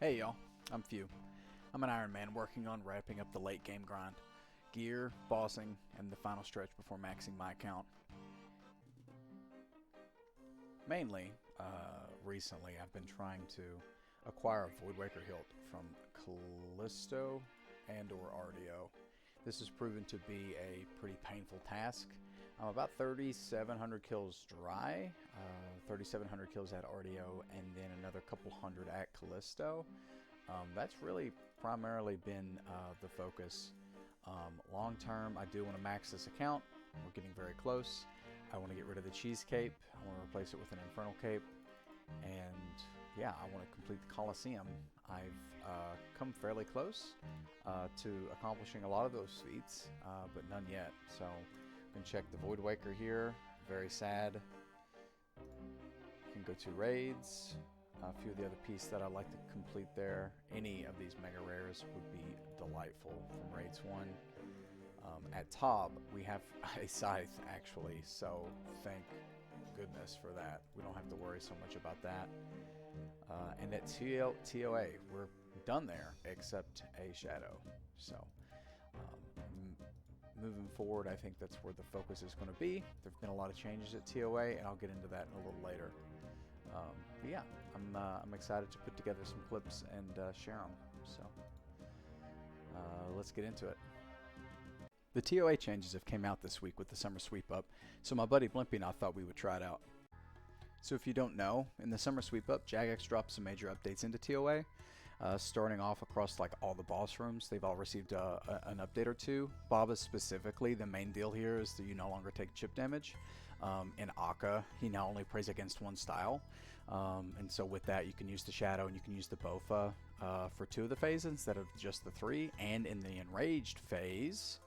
Hey y'all, I'm Few. I'm an Ironman working on wrapping up the late game grind. Gear, bossing, and the final stretch before maxing my account. Mainly, recently I've been trying to acquire a Voidwaker hilt from Callisto and or Artio. This has proven to be a pretty painful task. I'm about 3,700 kills dry, 3,700 kills at Artio, and then another couple hundred at Callisto. That's really primarily been the focus. Long term, I do want to max this account. We're getting very close. I want to get rid of the cheese cape. I want to replace it with an infernal cape. And yeah, I want to complete the Colosseum. I've come fairly close to accomplishing a lot of those feats, but none yet. So you can check the Voidwaker here. Very sad. You can go to raids. A few of the other pieces that I'd like to complete there. Any of these mega rares would be delightful from raids 1. At top, we have a scythe actually, so thank goodness for that. We don't have to worry so much about that. And at TOA, we're done there except a shadow. So moving forward, I think that's where the focus is going to be. There have been a lot of changes at TOA, and I'll get into that a little later. But yeah, I'm excited to put together some clips and share them. So let's get into it. The TOA changes have came out this week with the summer sweep up, so my buddy Blimpy and I thought we would try it out. So if you don't know, in the summer sweep up, Jagex dropped some major updates into TOA. Starting off across like all the boss rooms, they've all received an update or two. Baba specifically, the main deal here is that you no longer take chip damage. In Akka, he now only plays against one style, and so with that you can use the Shadow and you can use the Bofa for 2 of the phases instead of just the 3, and in the Enraged phase,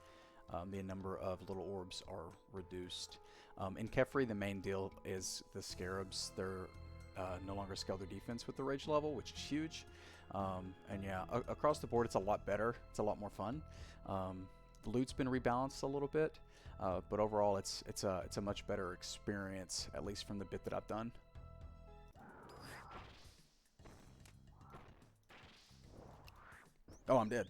the number of little orbs are reduced. In Kefri, the main deal is the Scarabs. They're no longer scale their defense with the rage level, which is huge. And yeah, across the board, it's a lot better. It's a lot more fun. The loot's been rebalanced a little bit, but overall, it's a much better experience, at least from the bit that I've done. Oh, I'm dead.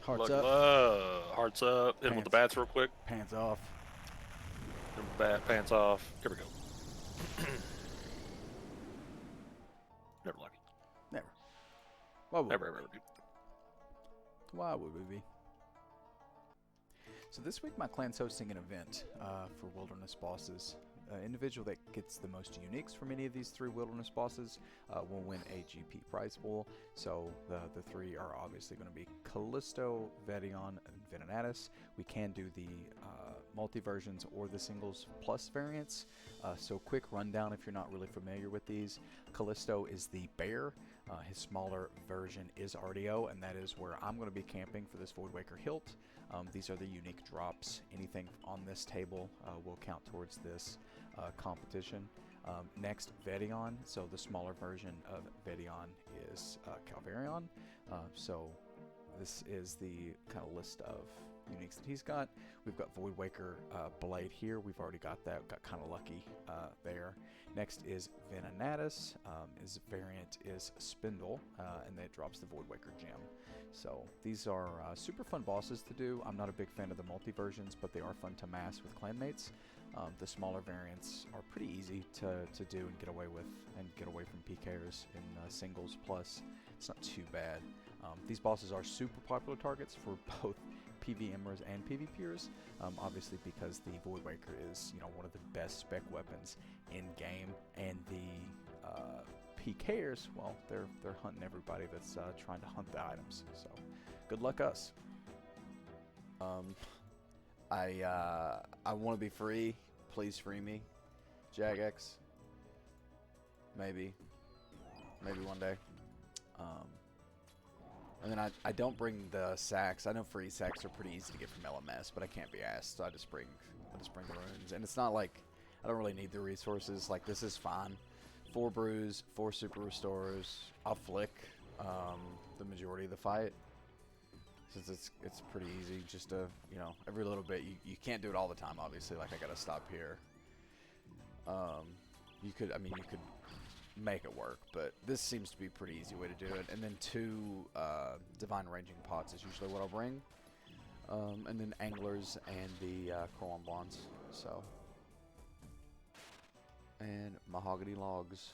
Hearts up. Hearts up. Hit him with the Pants. bats real quick. Pants off. Hit him with the bat. Pants off. Here we go. Never lucky. Never. Why would Never, we ever, be? ever. Why would we be? So this week my clan's hosting an event for wilderness bosses. Individual that gets the most uniques from any of these 3 wilderness bosses will win a GP prize pool. So the 3 are obviously going to be Callisto, Vedion, and Venenatus. We can do the multi versions or the singles plus variants. So quick rundown if you're not really familiar with these. Callisto is the bear. His smaller version is Artio, and that is where I'm going to be camping for this Voidwaker hilt. These are the unique drops. Anything on this table will count towards this competition. Next, Vedion. So the smaller version of Vedion is Calvarion. So this is the kind of list of uniques that he's got. We've got Voidwaker Blade here. We've already got that. Got kind of lucky there. Next is Venenatus. His variant is Spindle, and that drops the Voidwaker gem. So these are super fun bosses to do. I'm not a big fan of the multi versions, but they are fun to mass with clanmates. The smaller variants are pretty easy to do and get away with, and get away from PKers in singles plus. It's not too bad. These bosses are super popular targets for both PvMers and PvPers, obviously because the Voidwaker is, one of the best spec weapons in game, and the PKers, well, they're hunting everybody that's trying to hunt the items. So, good luck us. I want to be free. Please free me, Jagex. Maybe one day. And then I don't bring the sacks. I know free sacks are pretty easy to get from LMS, but I can't be asked, so I just bring the runes. And it's not like I don't really need the resources. Like, this is fine. 4 brews, 4 super restores. I'll flick the majority of the fight. since it's pretty easy. Just to, you know, every little bit. You can't do it all the time, obviously. Like, I gotta stop here. You could make it work, but this seems to be a pretty easy way to do it. And then 2 divine ranging pots is usually what I'll bring. And then anglers and the Corlon bonds. So, and mahogany logs.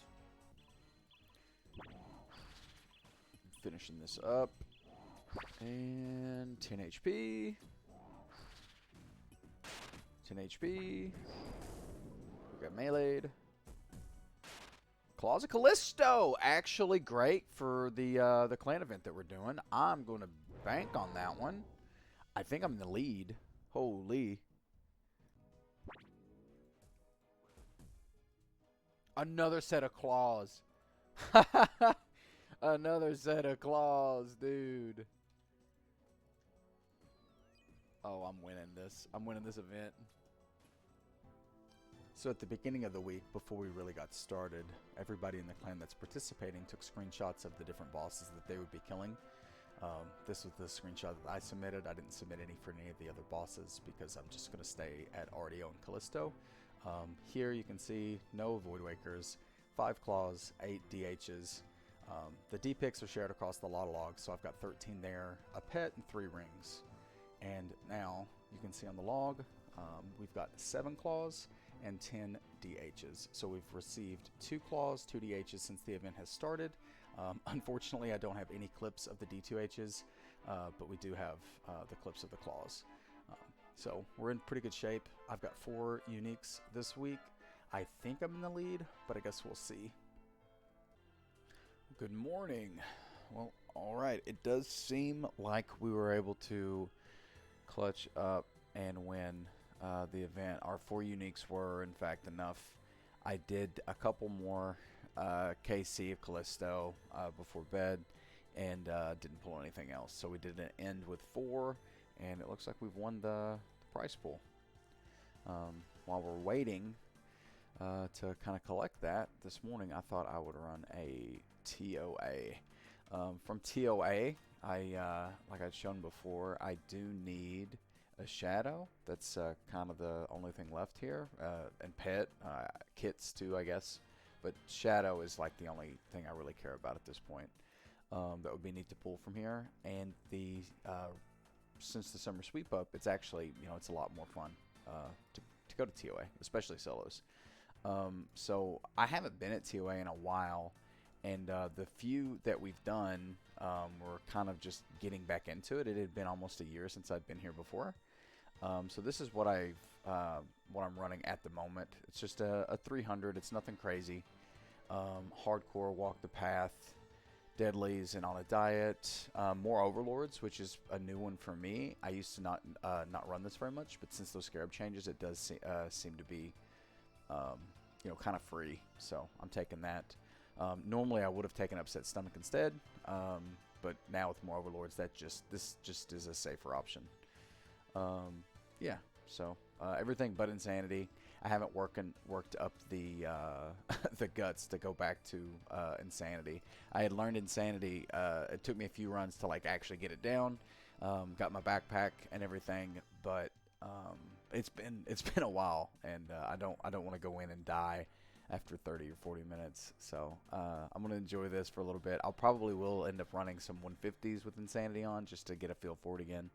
Finishing this up. And 10 HP. 10 HP. We got meleeed. Claws of Callisto, actually great for the clan event that we're doing. I'm going to bank on that one. I think I'm in the lead. Holy. Another set of claws. Another set of claws, dude. Oh, I'm winning this. I'm winning this event. So at the beginning of the week, before we really got started, everybody in the clan that's participating took screenshots of the different bosses that they would be killing. This was the screenshot that I submitted. I didn't submit any for any of the other bosses because I'm just going to stay at Artio and Callisto. Here you can see no Voidwakers, 5 claws, 8 DHs. The D picks are shared across the lot of logs, so I've got 13 there, a pet, and 3 rings. And now you can see on the log, we've got 7 claws and 10 DHs. So we've received 2 claws, 2 DHs since the event has started. Unfortunately, I don't have any clips of the D2Hs, but we do have the clips of the claws. So we're in pretty good shape. I've got 4 uniques this week. I think I'm in the lead, but I guess we'll see. Good morning. Well, alright. It does seem like we were able to clutch up and win the event. Our 4 uniques were, in fact, enough. I did a couple more KC of Callisto before bed and didn't pull anything else. So we did an end with 4, and it looks like we've won the prize pool. While we're waiting to kind of collect that, this morning I thought I would run a TOA. From TOA, like I'd shown before, I do need a shadow. That's kind of the only thing left here, and pet kits too, I guess. But shadow is like the only thing I really care about at this point. That would be neat to pull from here. And the since the summer sweep up, it's actually, you know, it's a lot more fun to go to TOA, especially solos. So I haven't been at TOA in a while, and the few that we've done, we're kind of just getting back into it. It had been almost a year since I'd been here before. So this is what what I'm running at the moment. It's just a 300. It's nothing crazy. Hardcore, walk the path, deadlies, and on a diet. More overlords, which is a new one for me. I used to not run this very much, but since those scarab changes, it does seem to be you know, kind of free. So I'm taking that. Normally I would have taken upset stomach instead, but now with more overlords, this just is a safer option. Yeah, so everything but insanity. I haven't worked up the the guts to go back to insanity. I had learned insanity. It took me a few runs to like actually get it down. Got my backpack and everything, but it's been a while, and I don't want to go in and die after 30 or 40 minutes. So I'm gonna enjoy this for a little bit. I'll probably will end up running some 150s with insanity on just to get a feel for it again,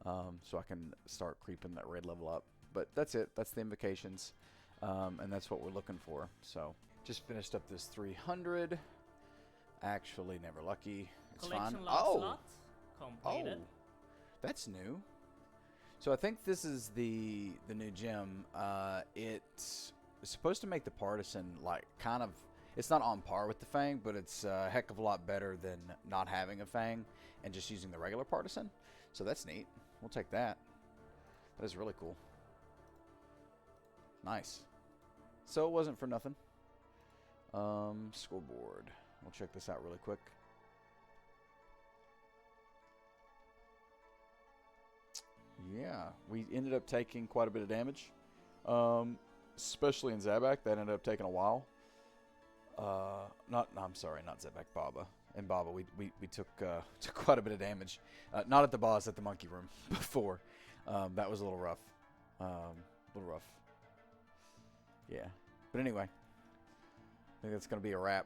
so I can start creeping that red level up. But that's it. That's the invocations, and that's what we're looking for. So just finished up this 300. Actually, never lucky. It's fine. Oh, that's new. So I think this is the new gem. It's supposed to make the partisan like kind of. It's not on par with the fang, but it's a heck of a lot better than not having a fang and just using the regular partisan. So that's neat. We'll take that. That is really cool. Nice. So it wasn't for nothing. Scoreboard. We'll check this out really quick. Yeah, we ended up taking quite a bit of damage. Especially in Zabak. That ended up taking a while. I'm sorry, not Zabak, Baba. and Baba, we took took quite a bit of damage. Not at the boss, at the monkey room before. That was a little rough. Yeah. But anyway, I think that's going to be a wrap.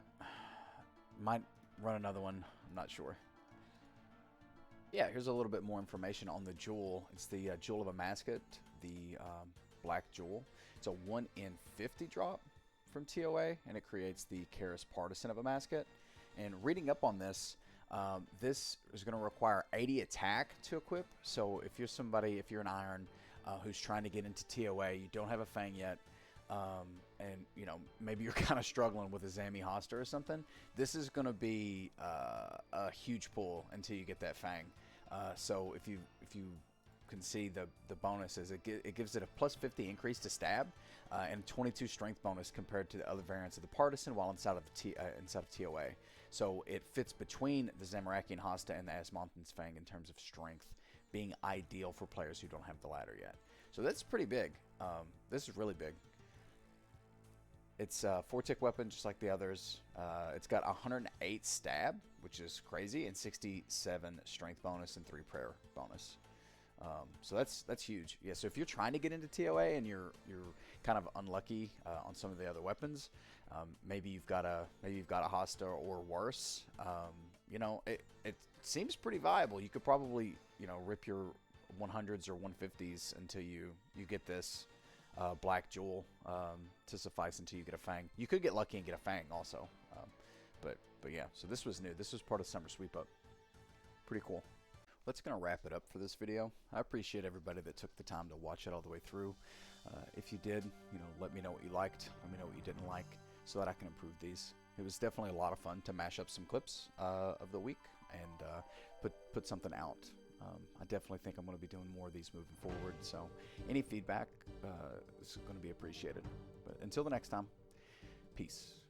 Might run another one. I'm not sure. Yeah, here's a little bit more information on the jewel. It's the Jewel of a Mascot, the black jewel. It's a 1 in 50 drop from TOA, and it creates the Karis Partisan of a Mascot. And reading up on this, this is going to require 80 attack to equip. So if you're somebody, if you're an Iron who's trying to get into TOA, you don't have a Fang yet, and you know maybe you're kind of struggling with a Zami Hoster or something, this is going to be a huge pull until you get that Fang. So if you can see the bonuses, it gives it a plus 50 increase to stab and 22 strength bonus compared to the other variants of the Partisan while inside of TOA. So it fits between the Zamarakian Hosta and the Asmontan's Fang in terms of strength, being ideal for players who don't have the ladder yet. So that's pretty big. This is really big. It's a 4-tick weapon just like the others. It's got 108 stab, which is crazy, and 67 strength bonus and 3 prayer bonus. So that's huge. Yeah. So if you're trying to get into TOA and you're kind of unlucky on some of the other weapons, maybe you've got a Hosta or worse. You know, it seems pretty viable. You could probably rip your 100s or 150s until you get this black jewel to suffice until you get a Fang. You could get lucky and get a Fang also. But yeah. So this was new. This was part of Summer Sweep Up. Pretty cool. That's going to wrap it up for this video. I appreciate everybody that took the time to watch it all the way through. If you did, let me know what you liked. Let me know what you didn't like so that I can improve these. It was definitely a lot of fun to mash up some clips of the week and put something out. I definitely think I'm going to be doing more of these moving forward. So any feedback is going to be appreciated. But until the next time, peace.